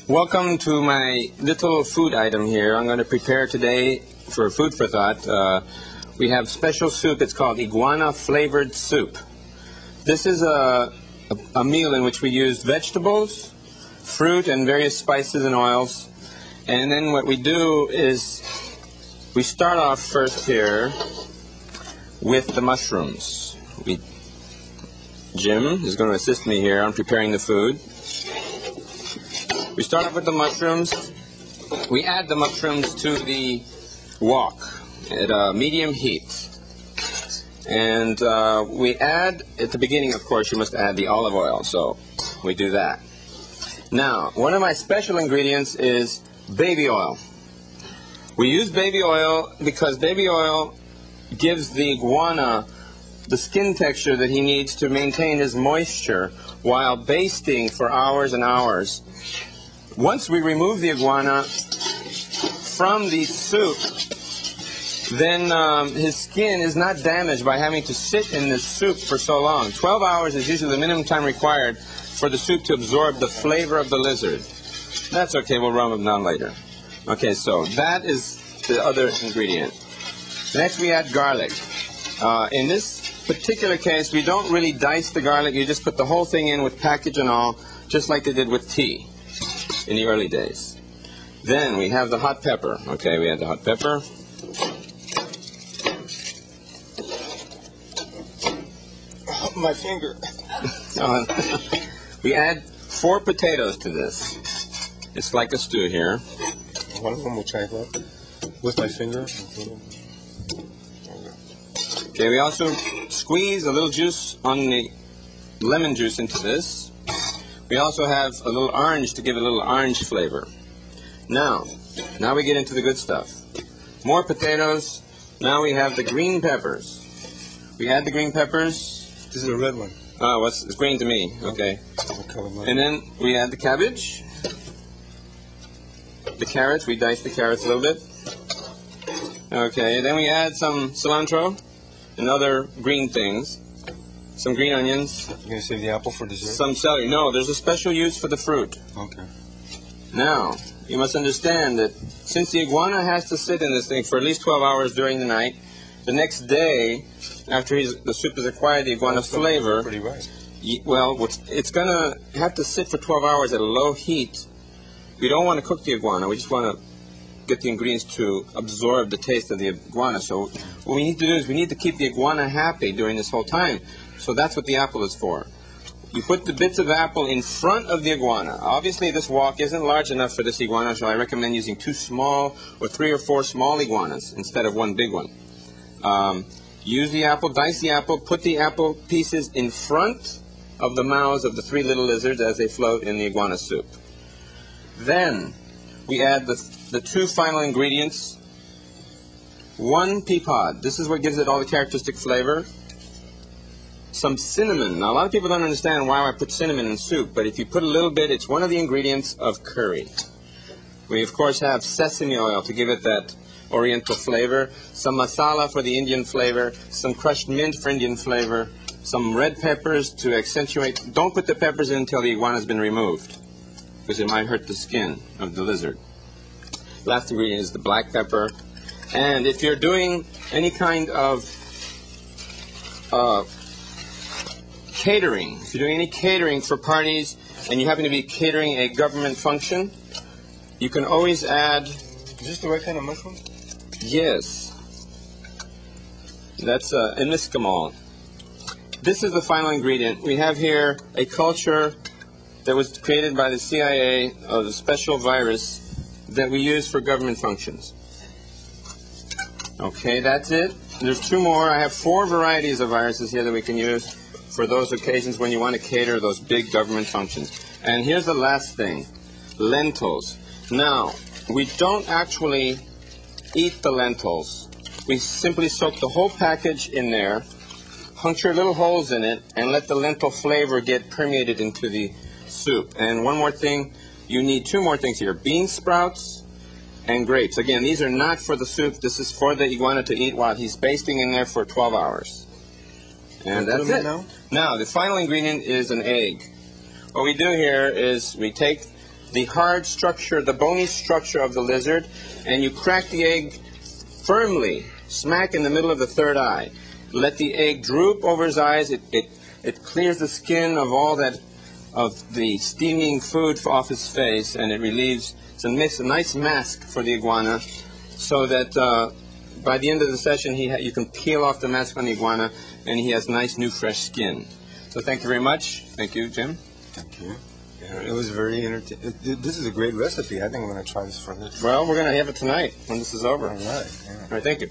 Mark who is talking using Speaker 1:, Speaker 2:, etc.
Speaker 1: Welcome to my little food item here. I'm going to prepare today for food for thought. We have special soup. It's called iguana flavored soup. This is a meal in which we use vegetables, fruit, and various spices and oils. And then what we do is we start off first here with the mushrooms. Jim is going to assist me here on preparing the food. We start off with the mushrooms. We add the mushrooms to the wok at a medium heat. And we add, at the beginning, of course, you must add the olive oil. So we do that. Now, one of my special ingredients is baby oil. We use baby oil because baby oil gives the iguana the skin texture that he needs to maintain his moisture while basting for hours and hours. Once we remove the iguana from the soup, then his skin is not damaged by having to sit in this soup for so long. 12 hours is usually the minimum time required for the soup to absorb the flavor of the lizard. That's okay, we'll run them down later. Okay, so that is the other ingredient. Next we add garlic. In this particular case, we don't really dice the garlic. You just put the whole thing in with package and all, just like they did with tea in the early days. Then we have the hot pepper. Okay, we add the hot pepper. Oh, my finger. We add 4 potatoes to this. It's like a stew here.
Speaker 2: One of them will try that with my finger.
Speaker 1: Okay, we also squeeze a little juice on the lemon juice into this. We also have a little orange to give it a little orange flavor. Now we get into the good stuff. More potatoes. Now we have the green peppers. We add the green peppers.
Speaker 2: This is a red one.
Speaker 1: Oh, it's green to me. Okay. And then we add the cabbage. The carrots. We dice the carrots a little bit. Okay, then we add some cilantro and other green things. Some green onions.
Speaker 2: You're going to save the apple for dessert?
Speaker 1: Some celery. No, there's a special use for the fruit.
Speaker 2: Okay.
Speaker 1: Now, you must understand that since the iguana has to sit in this thing for at least 12 hours during the night, the next day, after the soup has acquired the iguana flavor,
Speaker 2: pretty right.
Speaker 1: It's going to have to sit for 12 hours at a low heat. We don't want to cook the iguana. We just want to get the ingredients to absorb the taste of the iguana. So what we need to do is we need to keep the iguana happy during this whole time. So that's what the apple is for. You put the bits of apple in front of the iguana. Obviously, this wok isn't large enough for this iguana, so I recommend using 2 small or 3 or 4 small iguanas instead of 1 big one. Use the apple, dice the apple, put the apple pieces in front of the mouths of the 3 little lizards as they float in the iguana soup. Then we add the 2 final ingredients. 1 pea pod. This is what gives it all the characteristic flavor. Some cinnamon. Now, a lot of people don't understand why I put cinnamon in soup, but if you put a little bit, it's one of the ingredients of curry. We, of course, have sesame oil to give it that oriental flavor, some masala for the Indian flavor, some crushed mint for Indian flavor, some red peppers to accentuate. Don't put the peppers in until the iguana has been removed, because it might hurt the skin of the lizard. Last ingredient is the black pepper. And if you're doing any kind of catering, if you're doing any catering for parties and you happen to be catering a government function, you can always add...
Speaker 2: Is this the right kind of mushroom?
Speaker 1: Yes. That's imiscamal. This is the final ingredient. We have here a culture that was created by the CIA of a special virus that we use for government functions. Okay, that's it. There's 2 more. I have 4 varieties of viruses here that we can use for those occasions when you want to cater those big government functions. And here's the last thing, lentils. Now, we don't actually eat the lentils. We simply soak the whole package in there, puncture little holes in it, and let the lentil flavor get permeated into the soup. And one more thing, you need 2 more things here, bean sprouts and grapes. Again, these are not for the soup. This is for the iguana to eat while he's basting in there for 12 hours. And that's it. Now, the final ingredient is an egg. What we do here is we take the hard structure, the bony structure of the lizard, and you crack the egg firmly, smack in the middle of the third eye. Let the egg droop over his eyes. It clears the skin of all that, of the steaming food off his face, and it relieves. It's a nice mask for the iguana, so that by the end of the session, you can peel off the mask on the iguana, and he has nice, new, fresh skin. So thank you very much. Thank you, Jim.
Speaker 2: Thank you. Yeah, it was very entertaining. This is a great recipe. I think I'm going to try this for this.
Speaker 1: Well, we're going to have it tonight when this is over.
Speaker 2: All right. Yeah.
Speaker 1: All right, thank you.